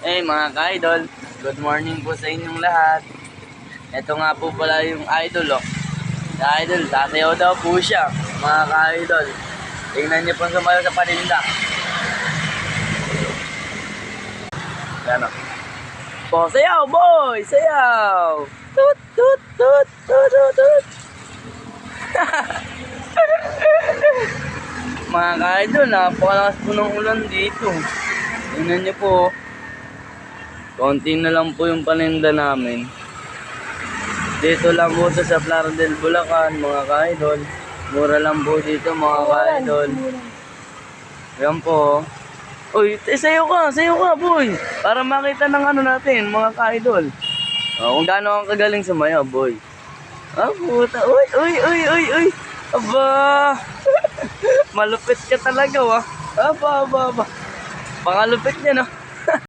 Mga ka-idol, good morning po sa inyong lahat. Ito nga po pala yung idol, oh. Sa idol, sasayaw daw po siya, mga ka-idol. Tingnan niyo po sumayaw sa paninda. Yan, oh. Oh, sayaw, boy! Sayaw! Tut, tut, tut, tut, tut, tut. Mga ka-idol, napakalakas po ng ulan dito. Tingnan niyo po, oh. Konti na lang po yung paninda namin. Dito lang po sa Plaridel, Bulacan, mga ka-idol. Mura lang po dito, mga ka-idol. Yan po. Uy, sayo ka, boy. Para makita ng ano natin, mga ka-idol. Kung gaano kang kagaling sumayaw, boy. Puta. Uy. Aba. Malupit ka talaga, wa. Aba. Pangalupit niya, no?